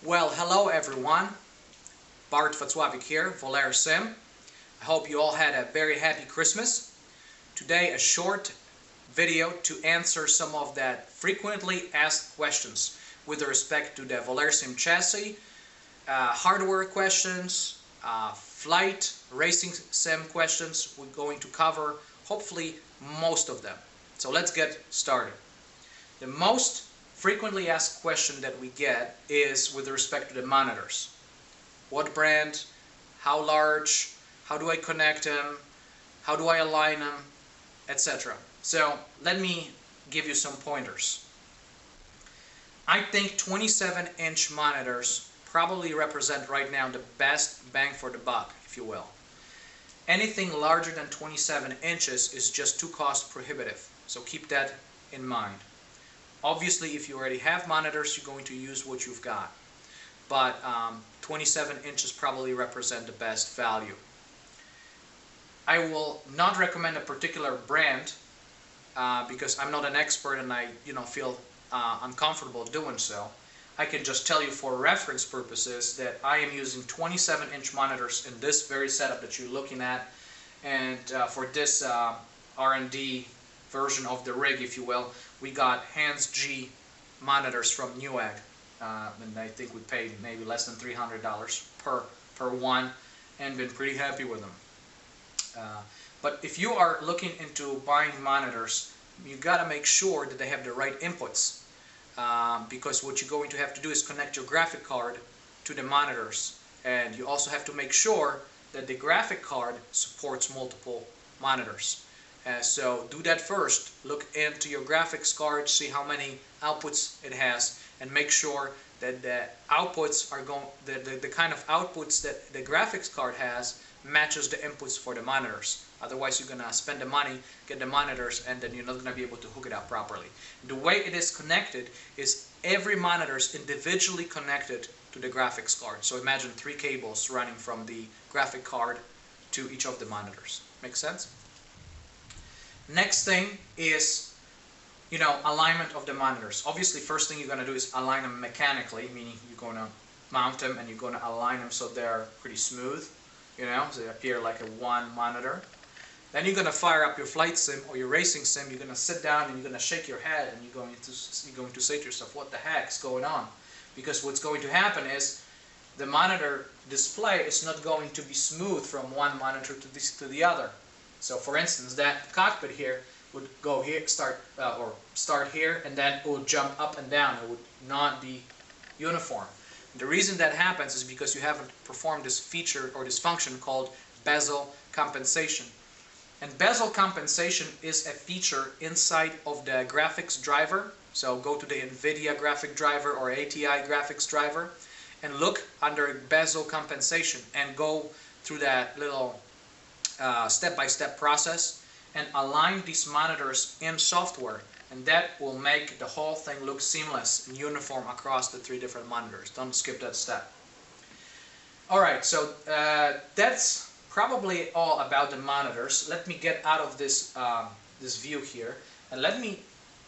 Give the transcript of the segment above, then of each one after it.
Well, hello everyone. Bart Vatswavik here, Volair Sim. I hope you all had a very happy Christmas. Today a short video to answer some of that frequently asked questions with respect to the Volair Sim chassis, hardware questions, flight, racing sim questions. We're going to cover hopefully most of them. So let's get started. The most frequently asked question that we get is with respect to the monitors. What brand? How large? How do I connect them? How do I align them? Etc. So let me give you some pointers. I think 27-inch monitors probably represent right now the best bang for the buck, if you will. Anything larger than 27 inches is just too cost prohibitive, so keep that in mind. Obviously, if you already have monitors, you're going to use what you've got. But 27 inches probably represent the best value. I will not recommend a particular brand because I'm not an expert and I feel uncomfortable doing so. I can just tell you for reference purposes that I am using 27-inch monitors in this very setup that you're looking at, and for this R&D version of the rig, if you will, we got Hans G monitors from Newegg, and I think we paid maybe less than $300 per one, and been pretty happy with them. But if you are looking into buying monitors, you got to make sure that they have the right inputs, because what you're going to have to do is connect your graphic card to the monitors, and you also have to make sure that the graphic card supports multiple monitors. So do that first. Look into your graphics card, see how many outputs it has, and make sure that the outputs are the kind of outputs that the graphics card has matches the inputs for the monitors. Otherwise, you're gonna spend the money, get the monitors, and then you're not gonna be able to hook it up properly. The way it is connected is every monitor is individually connected to the graphics card. So imagine 3 cables running from the graphic card to each of the monitors. Make sense? Next thing is, alignment of the monitors. Obviously, first thing you're going to do is align them mechanically, meaning you're going to mount them and you're going to align them so they're pretty smooth, so they appear like a one monitor. Then you're going to fire up your flight sim or your racing sim. You're going to sit down and you're going to shake your head and you're going to say to yourself, what the heck's going on? Because what's going to happen is the monitor display is not going to be smooth from one monitor to the other. So for instance, that cockpit here would go here, start here, and then it would jump up and down. It would not be uniform. And the reason that happens is because you haven't performed this feature or this function called bezel compensation. And bezel compensation is a feature inside of the graphics driver. So go to the NVIDIA graphic driver or ATI graphics driver and look under bezel compensation and go through that little step-by-step process and align these monitors in software, and that will make the whole thing look seamless and uniform across the 3 different monitors. Don't skip that step. Alright, so that's probably all about the monitors. Let me get out of this this view here and let me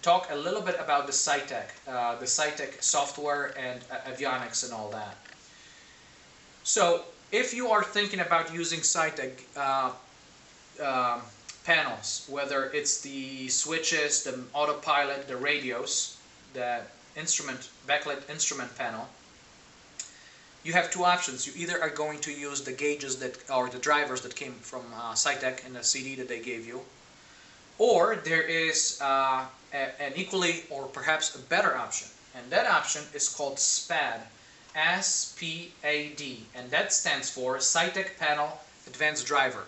talk a little bit about the SciTech software and avionics and all that. So if you are thinking about using SciTech panels, whether it's the switches, the autopilot, the radios, the backlit instrument panel, you have 2 options. You either are going to use the gauges or the drivers that came from SciTech in the CD that they gave you, or there is an equally or perhaps a better option, and that option is called SPAD. S-P-A-D, and that stands for SciTech Panel Advanced Driver.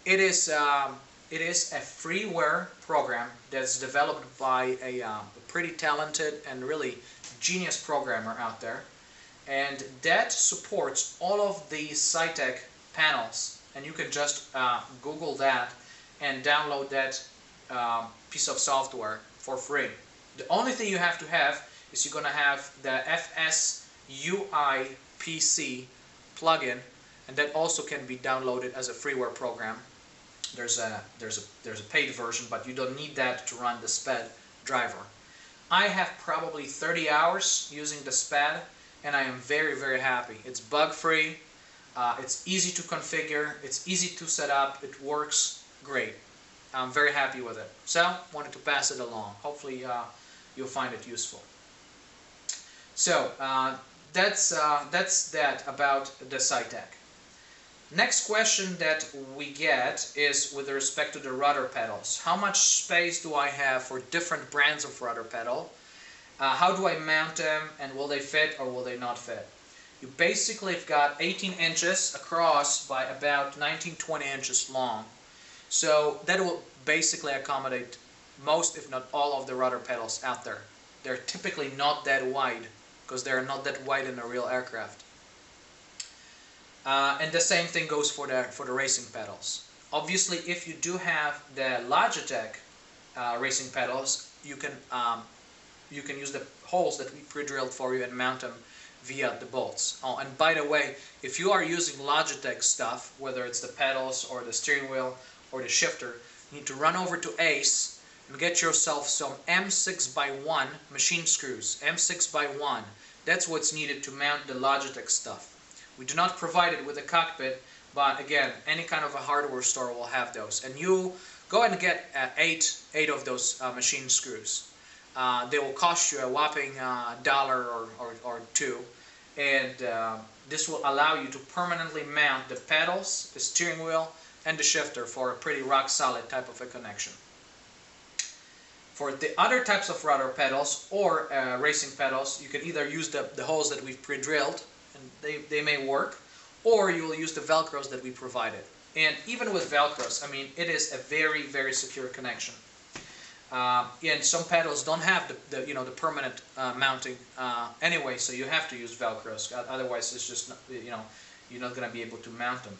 It is a freeware program that's developed by a pretty talented and really genius programmer out there, and that supports all of the SciTech panels, and you can just Google that and download that piece of software for free. The only thing you have to have is you're going to have the FSUI PC plugin, and that also can be downloaded as a freeware program. There's a paid version, but you don't need that to run the SPAD driver. I have probably 30 hours using the SPAD, and I am very, very happy. It's bug-free, it's easy to configure, it's easy to set up, it works great. I'm very happy with it. So, wanted to pass it along. Hopefully you'll find it useful. So, that's that about the SciTech. Next question that we get is with respect to the rudder pedals. How much space do I have for different brands of rudder pedal? How do I mount them, and will they fit or will they not fit? You basically have got 18 inches across by about 19-20 inches long. So that will basically accommodate most, if not all, of the rudder pedals out there. They're typically not that wide, because they're not that wide in a real aircraft. And the same thing goes for the racing pedals. Obviously, if you do have the Logitech racing pedals, you can use the holes that we pre-drilled for you and mount them via the bolts. Oh, and by the way, if you are using Logitech stuff, whether it's the pedals or the steering wheel or the shifter, you need to run over to Ace and get yourself some M6x1 machine screws. M6x1. That's what's needed to mount the Logitech stuff. We do not provide it with a cockpit, but again, any kind of a hardware store will have those. And you go and get eight of those machine screws. They will cost you a whopping $1 or $2, and this will allow you to permanently mount the pedals, the steering wheel, and the shifter for a pretty rock solid type of a connection. For the other types of rudder pedals or racing pedals, you can either use the holes that we've pre-drilled, and they may work, or you will use the Velcros that we provided. And even with Velcros, I mean, it is a very, very secure connection. And some pedals don't have the permanent mounting anyway, so you have to use Velcros. Otherwise, it's just you're not going to be able to mount them.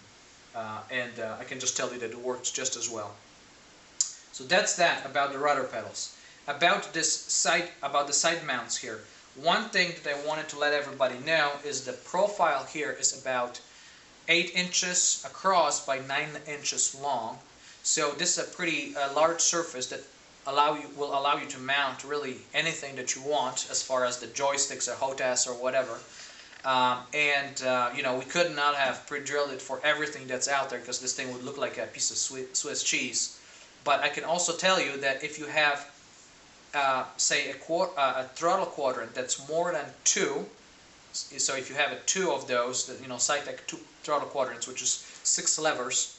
And I can just tell you that it works just as well. So that's that about the rudder pedals. About the side mounts here. One thing that I wanted to let everybody know is the profile here is about 8 inches across by 9 inches long. So this is a pretty large surface that will allow you to mount really anything that you want as far as the joysticks or HOTAS or whatever. We could not have pre-drilled it for everything that's out there because this thing would look like a piece of Swiss cheese. But I can also tell you that if you have, say, a throttle quadrant that's more than 2, so if you have 2 of those, SciTech 2 throttle quadrants, which is 6 levers,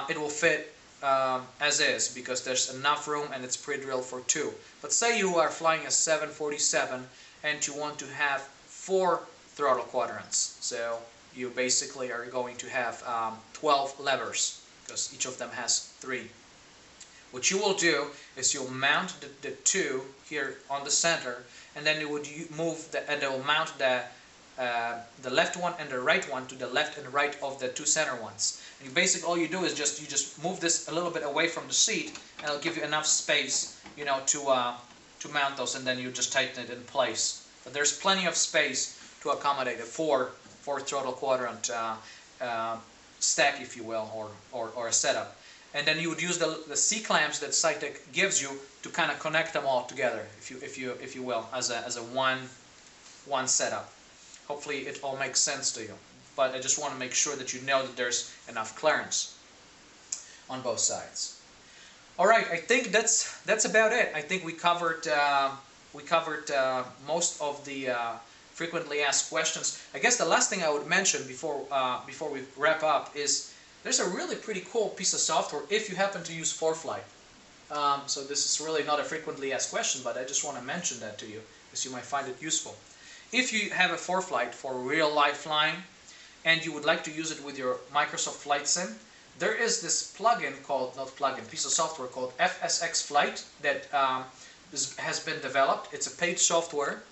it will fit as is because there's enough room and it's pre-drilled for 2. But say you are flying a 747 and you want to have 4 throttle quadrants, so you basically are going to have 12 levers because each of them has 3. What you will do is you'll mount the 2 here on the center, and then you would move and it will mount the left one and the right one to the left and right of the 2 center ones. And you basically all you do is you just move this a little bit away from the seat, and it'll give you enough space, to mount those, and then you just tighten it in place. But there's plenty of space to accommodate a 4 throttle quadrant stack, if you will, or a setup. And then you would use the C-clamps that SciTech gives you to kind of connect them all together, if you will, as a one setup. Hopefully it all makes sense to you. But I just want to make sure that you know that there's enough clearance on both sides. All right, I think that's about it. I think we covered most of the frequently asked questions. I guess the last thing I would mention before we wrap up is there's a really pretty cool piece of software if you happen to use ForeFlight. So this is really not a frequently asked question, but I just want to mention that to you because you might find it useful. If you have a ForeFlight for real life flying and you would like to use it with your Microsoft Flight Sim, there is this piece of software called FSX Flight that has been developed. It's a paid software,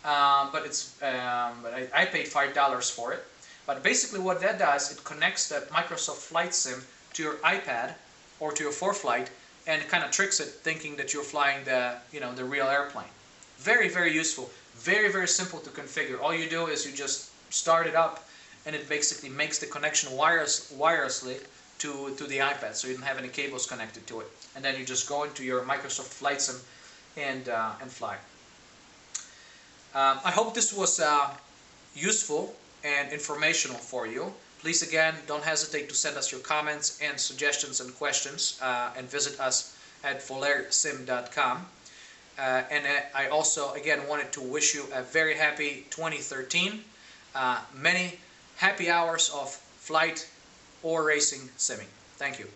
but I paid $5 for it. But basically what that does, it connects the Microsoft Flight Sim to your iPad or to your ForeFlight and kind of tricks it thinking that you're flying the real airplane. Very, very useful. Very, very simple to configure. All you do is you just start it up and it basically makes the connection wirelessly to the iPad, so you don't have any cables connected to it. And then you just go into your Microsoft Flight Sim and fly. I hope this was useful and informational for you. Please again, don't hesitate to send us your comments and suggestions and questions, and visit us at VolairSim.com. I also again wanted to wish you a very happy 2013. Many happy hours of flight or racing simming. Thank you.